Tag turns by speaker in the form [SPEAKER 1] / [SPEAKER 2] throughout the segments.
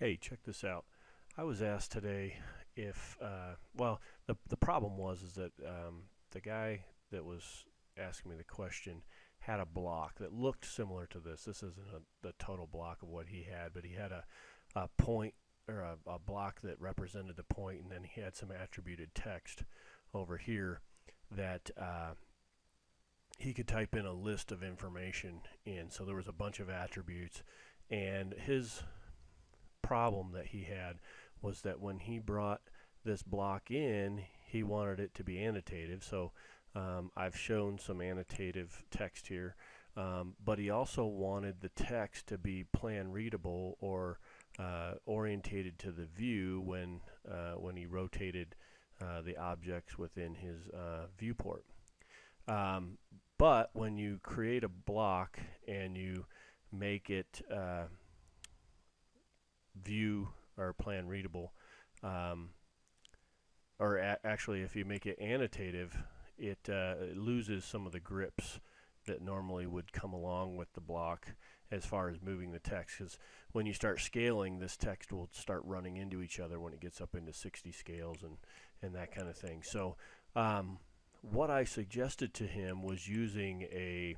[SPEAKER 1] Hey, check this out. I was asked today if, well, the problem was is that the guy that was asking me the question had a block that looked similar to this. This isn't the total block of what he had, but he had a point or a block that represented the point, and then he had some attributed text over here that he could type in a list of information in. So there was a bunch of attributes, and his problem that he had was that when he brought this block in, he wanted it to be annotative. So I've shown some annotative text here, but he also wanted the text to be plan readable or orientated to the view when he rotated the objects within his viewport. But when you create a block and you make it view or plan readable, actually if you make it annotative, it loses some of the grips that normally would come along with the block as far as moving the text, because when you start scaling, this text will start running into each other when it gets up into 60 scales and that kind of thing. So what I suggested to him was using a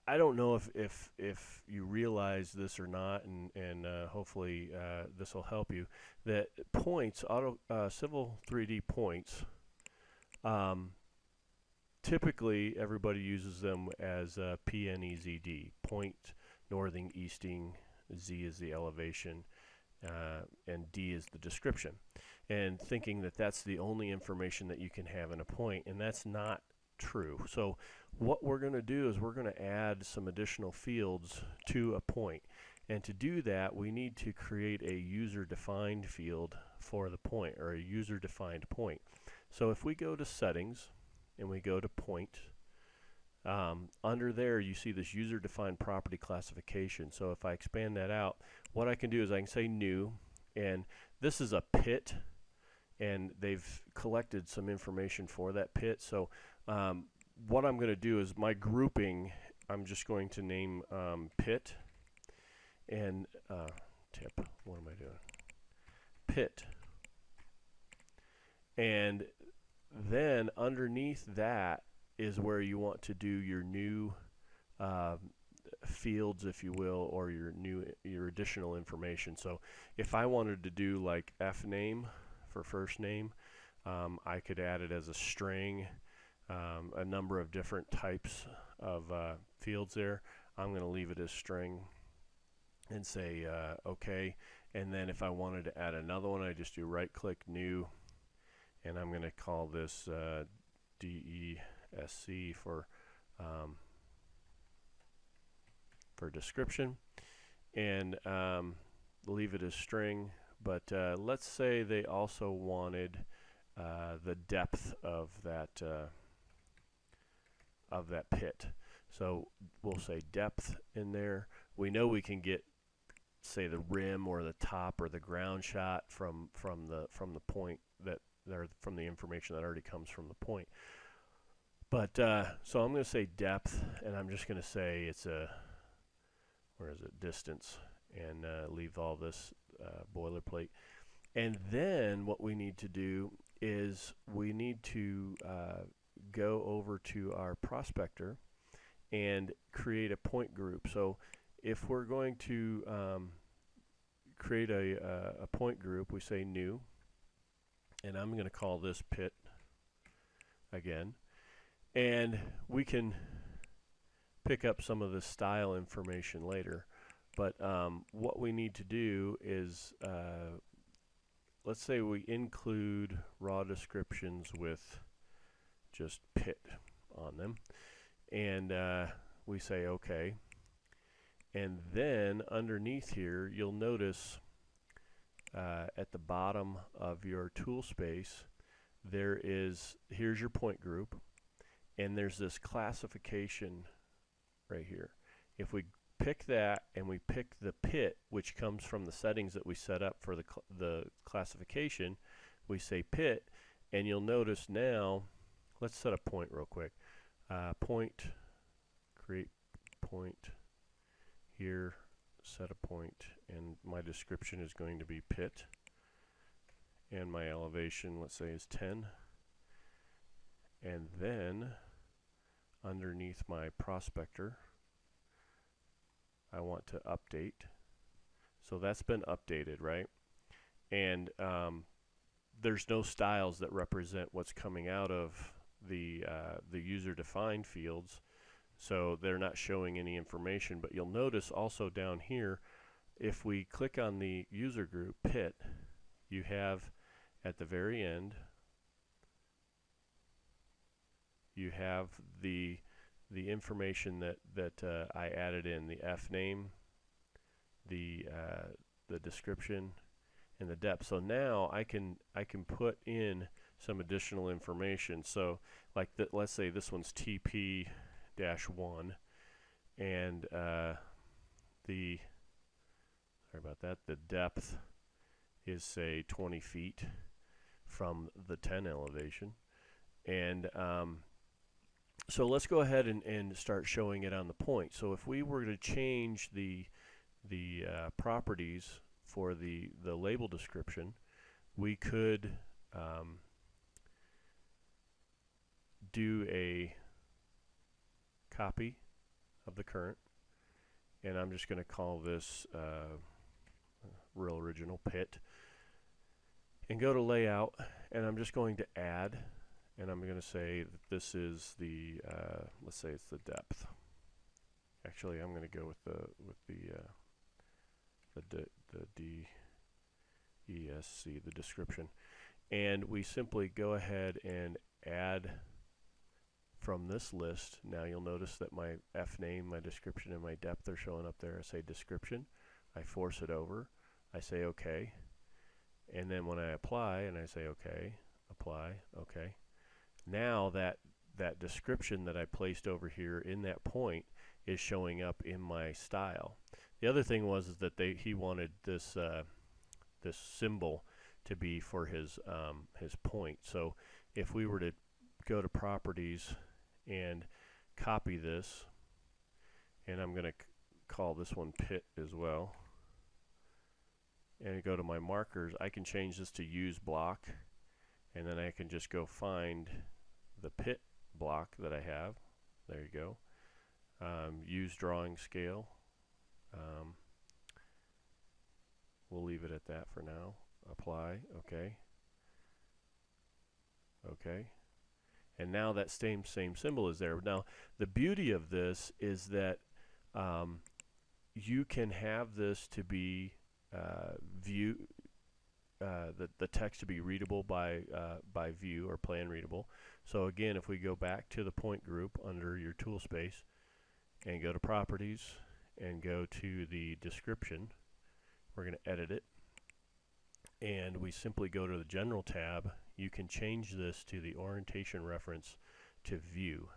[SPEAKER 1] I don't know if you realize this or not, and hopefully this will help you, that points, Civil 3D points, typically everybody uses them as PNEZD, point, northing, easting, Z is the elevation, and D is the description, and thinking that that's the only information that you can have in a point, and that's not true. So what we're going to do is we're going to add some additional fields to a point, and to do that we need to create a user-defined field for the point, or a user-defined point. So if we go to settings and we go to point, under there you see this user-defined property classification. So if I expand that out, what I can do is I can say new, and this is a pit, and they've collected some information for that pit. So what I'm going to do is my grouping, I'm just going to name pit, and tip, what am I doing? Pit. And then underneath that is where you want to do your new fields, if you will, or your additional information. So if I wanted to do like F name for first name, I could add it as a string, a number of different types of fields there. I'm going to leave it as string and say OK. And then if I wanted to add another one, I just do right click new, and I'm going to call this DESC for description, and leave it as string. But let's say they also wanted the depth of that pit. So we'll say depth in there. We know we can get, say, the rim or the top or the ground shot from the point that, or from the information that already comes from the point. But so I'm going to say depth, and I'm just going to say it's a, where is it, distance, and leave all this boilerplate. And then what we need to do is we need to go over to our prospector and create a point group. So if we're going to create a point group, we say new, and I'm going to call this pit again, and we can pick up some of the style information later. But what we need to do is let's say we include raw descriptions with just pit on them, and we say OK. And then underneath here you'll notice at the bottom of your tool space here's your point group, and there's this classification right here. If we pick that and we pick the pit, which comes from the settings that we set up for the classification, we say pit, and you'll notice now, let's set a point real quick. Point, create point here, set a point, and my description is going to be pit, and my elevation, let's say, is 10. And then underneath my prospector, I want to update. So that's been updated, right? And there's no styles that represent what's coming out of the user-defined fields, so they're not showing any information. But you'll notice also down here, if we click on the user group pit, you have at the very end, you have the information that I added in, the F name, the description, and the depth. So now I can put in some additional information. So like let's say this one's TP-1, and sorry about that, the depth is say 20 feet from the 10 elevation. And so let's go ahead and start showing it on the point. So if we were to change the properties for the label description, we could do a copy of the current, and I'm just going to call this real original pit, and go to layout, and I'm just going to add, and I'm going to say that this is the let's say it's the depth. Actually, I'm going to go with the DESC, the description, and we simply go ahead and add from this list. Now you'll notice that my F name, my description, and my depth are showing up there. I say description, I force it over, I say OK, and then when I apply and I say OK, apply, OK, now that description that I placed over here in that point is showing up in my style. The other thing was is that he wanted this this symbol to be for his point. So if we were to go to properties and copy this, and I'm going to call this one pit as well, and go to my markers, I can change this to use block, and then I can just go find the pit block that I have. There you go. Use drawing scale. We'll leave it at that for now. Apply, okay. Okay. And now that same symbol is there. Now the beauty of this is that you can have this to be the text to be readable by view or plan readable. So again, if we go back to the point group under your tool space and go to properties and go to the description, we're going to edit it, and we simply go to the general tab. You can change this to the orientation reference to view.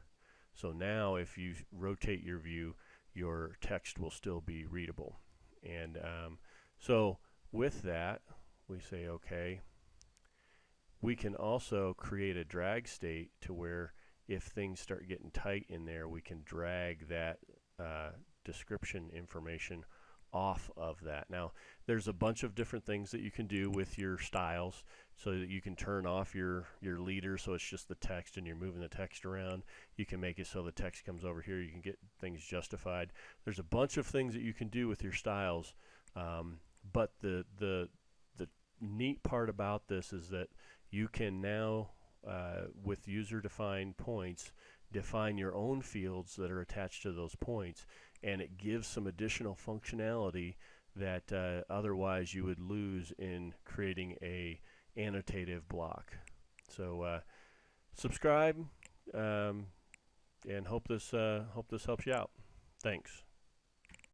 [SPEAKER 1] So now if you rotate your view, your text will still be readable. And so with that, we say OK. We can also create a drag state to where if things start getting tight in there, we can drag that description information off of that. Now there's a bunch of different things that you can do with your styles, so that you can turn off your leader so it's just the text and you're moving the text around. You can make it so the text comes over here. You can get things justified. There's a bunch of things that you can do with your styles, but the neat part about this is that you can now with user-defined points define your own fields that are attached to those points, and it gives some additional functionality that otherwise you would lose in creating a annotative block. So subscribe, and hope this helps you out. Thanks.